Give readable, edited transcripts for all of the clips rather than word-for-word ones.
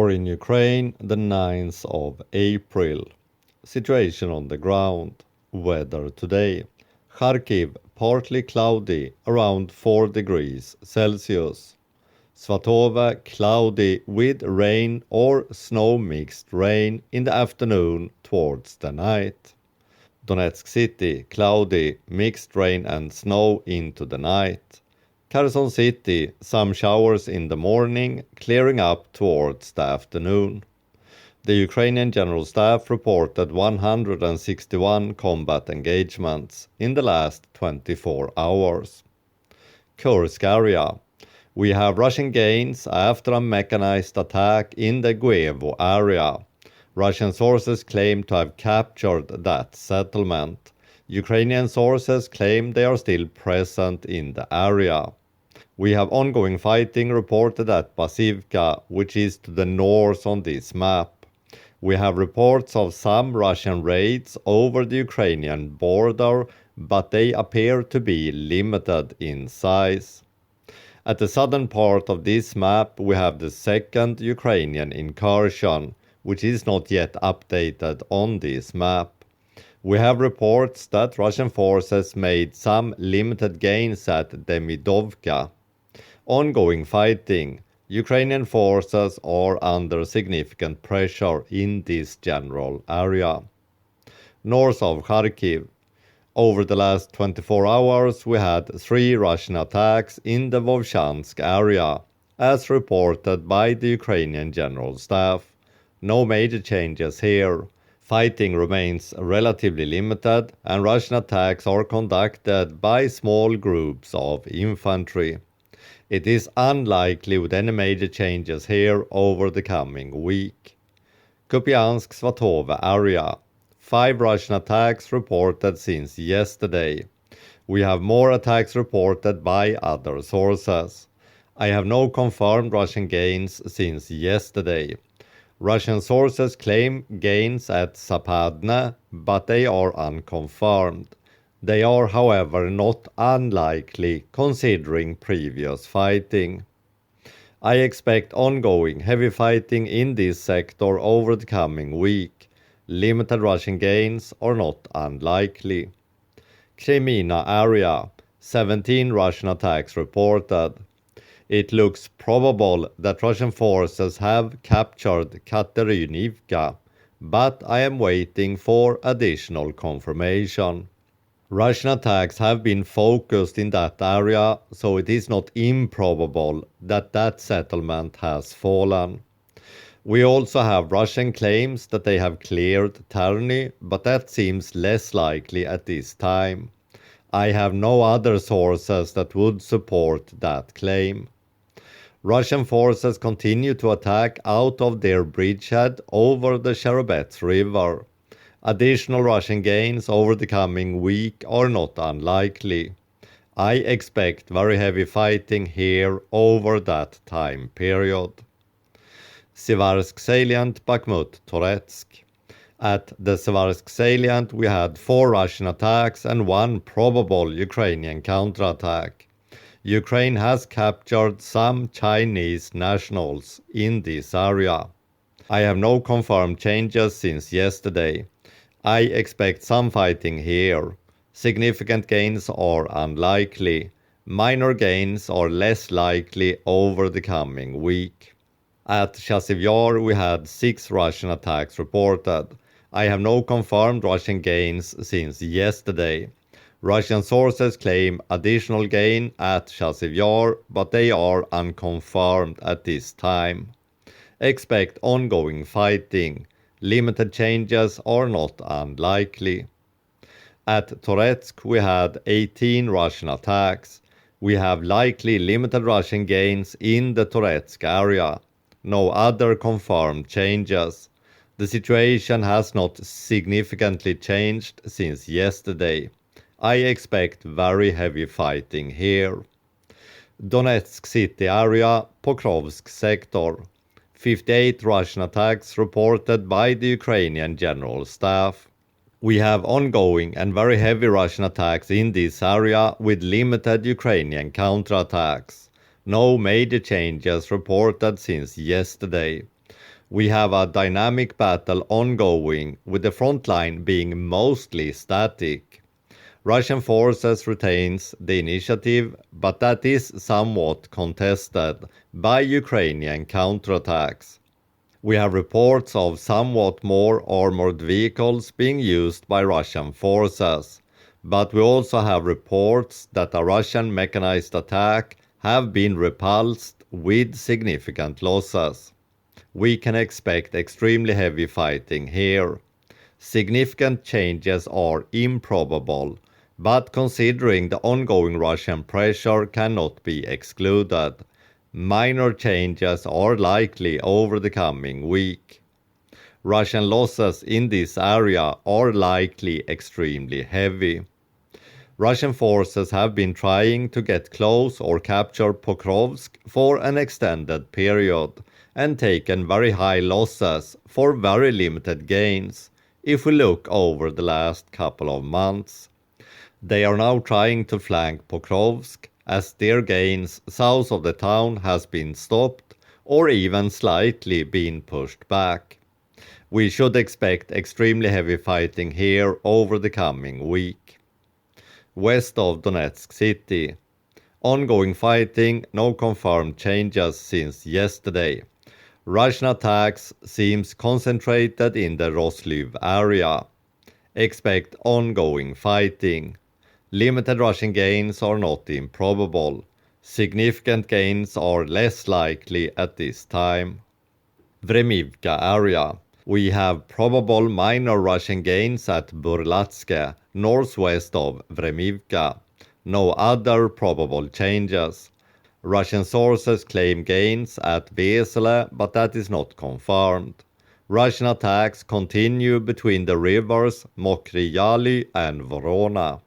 War in Ukraine, the 9th of April. Situation on the ground. Weather today. Kharkiv, partly cloudy, around 4 degrees Celsius. Svatove, cloudy with rain or snow mixed rain in the afternoon towards the night. Donetsk City, cloudy, mixed rain and snow into the night. Kherson City, some showers in the morning, clearing up towards the afternoon. The Ukrainian General Staff reported 161 combat engagements in the last 24 hours. Kursk area. We have Russian gains after a mechanized attack in the Guevo area. Russian sources claim to have captured that settlement. Ukrainian sources claim they are still present in the area. We have ongoing fighting reported at Basivka, which is to the north on this map. We have reports of some Russian raids over the Ukrainian border, but they appear to be limited in size. At the southern part of this map, we have the second Ukrainian incursion, which is not yet updated on this map. We have reports that Russian forces made some limited gains at Demidovka. Ongoing fighting. Ukrainian forces are under significant pressure in this general area. North of Kharkiv. Over the last 24 hours, we had 3 Russian attacks in the Vovchansk area, as reported by the Ukrainian General Staff. No major changes here. Fighting remains relatively limited, and Russian attacks are conducted by small groups of infantry. It is unlikely with any major changes here over the coming week. Kupiansk-Svatove area. 5 Russian attacks reported since yesterday. We have more attacks reported by other sources. I have no confirmed Russian gains since yesterday. Russian sources claim gains at Zapadne, but they are unconfirmed. They are, however, not unlikely considering previous fighting. I expect ongoing heavy fighting in this sector over the coming week. Limited Russian gains are not unlikely. Crimea area. 17 Russian attacks reported. It looks probable that Russian forces have captured Katerinivka, but I am waiting for additional confirmation. Russian attacks have been focused in that area, so it is not improbable that that settlement has fallen. We also have Russian claims that they have cleared Terny, but that seems less likely at this time. I have no other sources that would support that claim. Russian forces continue to attack out of their bridgehead over the Sherebets River. Additional Russian gains over the coming week are not unlikely. I expect very heavy fighting here over that time period. Siversk salient, Bakhmut, Toretsk. At the Siversk salient, we had 4 Russian attacks and 1 probable Ukrainian counterattack. Ukraine has captured some Chinese nationals in this area. I have no confirmed changes since yesterday. I expect some fighting here. Significant gains are unlikely. Minor gains are less likely over the coming week. At Chasiv Yar, we had 6 Russian attacks reported. I have no confirmed Russian gains since yesterday. Russian sources claim additional gain at Chasiv Yar, but they are unconfirmed at this time. Expect ongoing fighting. Limited changes are not unlikely. At Toretsk, we had 18 Russian attacks. We have likely limited Russian gains in the Toretsk area. No other confirmed changes. The situation has not significantly changed since yesterday. I expect very heavy fighting here. Donetsk City area, Pokrovsk sector. 58 Russian attacks reported by the Ukrainian General Staff. We have ongoing and very heavy Russian attacks in this area with limited Ukrainian counterattacks. No major changes reported since yesterday. We have a dynamic battle ongoing, with the front line being mostly static. Russian forces retains the initiative, but that is somewhat contested by Ukrainian counterattacks. We have reports of somewhat more armored vehicles being used by Russian forces, but we also have reports that a Russian mechanized attack have been repulsed with significant losses. We can expect extremely heavy fighting here. Significant changes are improbable, but considering the ongoing Russian pressure cannot be excluded. Minor changes are likely over the coming week. Russian losses in this area are likely extremely heavy. Russian forces have been trying to get close or capture Pokrovsk for an extended period and taken very high losses for very limited gains if we look over the last couple of months. They are now trying to flank Pokrovsk as their gains south of the town has been stopped or even slightly been pushed back. We should expect extremely heavy fighting here over the coming week. West of Donetsk city. Ongoing fighting, no confirmed changes since yesterday. Russian attacks seems concentrated in the Roslyv area. Expect ongoing fighting. Limited Russian gains are not improbable. Significant gains are less likely at this time. Vremivka area. We have probable minor Russian gains at Burlatske, northwest of Vremivka. No other probable changes. Russian sources claim gains at Vesele, but that is not confirmed. Russian attacks continue between the rivers Mokry Yaly and Vorona.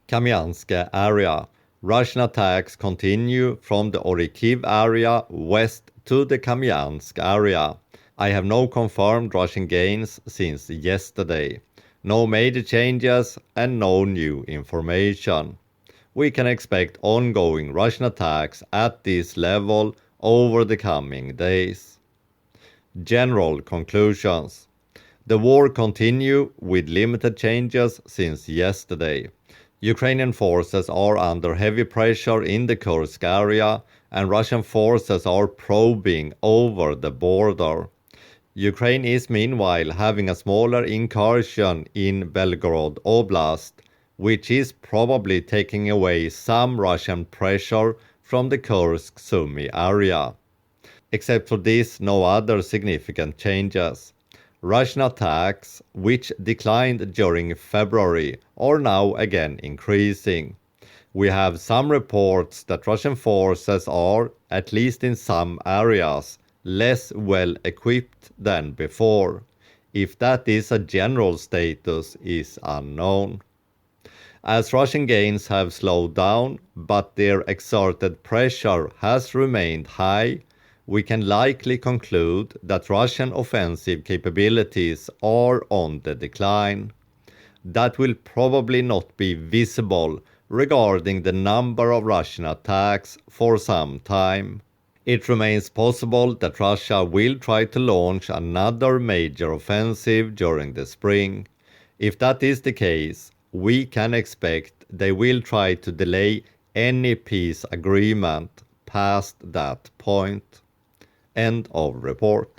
Kamyansk area. Russian attacks continue from the Orikhiv area west to the Kamyansk area. I have no confirmed Russian gains since yesterday. No major changes and no new information. We can expect ongoing Russian attacks at this level over the coming days. General conclusions. The war continues with limited changes since yesterday. Ukrainian forces are under heavy pressure in the Kursk area and Russian forces are probing over the border. Ukraine is meanwhile having a smaller incursion in Belgorod Oblast, which is probably taking away some Russian pressure from the Kursk Sumy area. Except for this, no other significant changes. Russian attacks, which declined during February, are now again increasing. We have some reports that Russian forces are, at least in some areas, less well equipped than before. If that is a general status is unknown. As Russian gains have slowed down, but their exerted pressure has remained high, we can likely conclude that Russian offensive capabilities are on the decline. That will probably not be visible regarding the number of Russian attacks for some time. It remains possible that Russia will try to launch another major offensive during the spring. If that is the case, we can expect they will try to delay any peace agreement past that point. End of report.